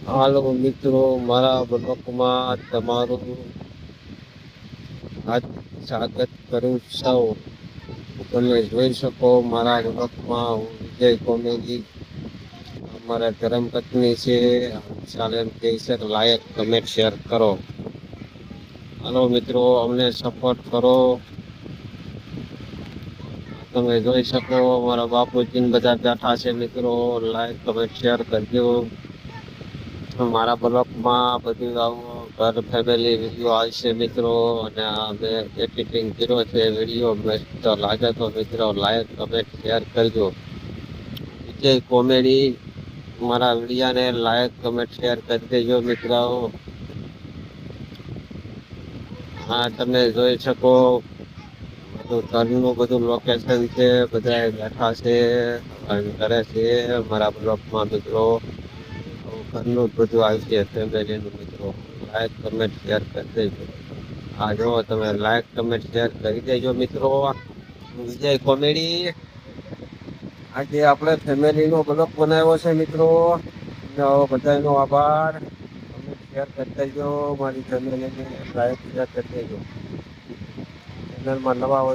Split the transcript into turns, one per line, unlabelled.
હાલો મિત્રો, મારા બ્લોગમાં તમારું સ્વાગત કરું છું. તમે જોઈ શકો મારા બ્લોગમાં હું વિજય કોમેડી અમારા ધરમ પત્ની છે. ચાલે છે લાયક કમેન્ટ શેર કરો. હાલો મિત્રો, અમને સપોર્ટ કરો. તમે જોઈ શકો મારા બાપુજીને બધા બેઠા છે. મિત્રો લાઈક કમેન્ટ શેર કરજો. મારા બ્લોગમાં બધું આવું ઘર ફેમિલી વિડીયો આવશે મિત્રો. અને અમે એડિટિંગ કર્યો છે વિડીયો મસ્ત લાગે તો મિત્રો લાઈક કમેન્ટ શેર કરજો. વિજય કોમેડી મારા વિડીયાને લાઈક કમેન્ટ શેર કરી દેજો મિત્રો. હા, તમે જોઈ શકો ઘરનું બધું લોકેશન છે. બધા બેઠા છે કરે છે મારા બ્લોગમાં મિત્રો. ઘરનું બધું આવશે ફેમિલીનું મિત્રો. લાઈક કમેન્ટ શેર કરી દેજો. હા, જો તમે લાઈક કમેન્ટ શેર કરી દેજો મિત્રો. વિજય કોમેડી આજે આપણે ફેમિલીનો બ્લોગ બનાવ્યો છે મિત્રો. બધાનો આભાર. કમેન્ટ શેર કરી દેજો. મારી ફેમિલીને લાઈક શેર કરી દેજો. ચેનલમાં નવા હોય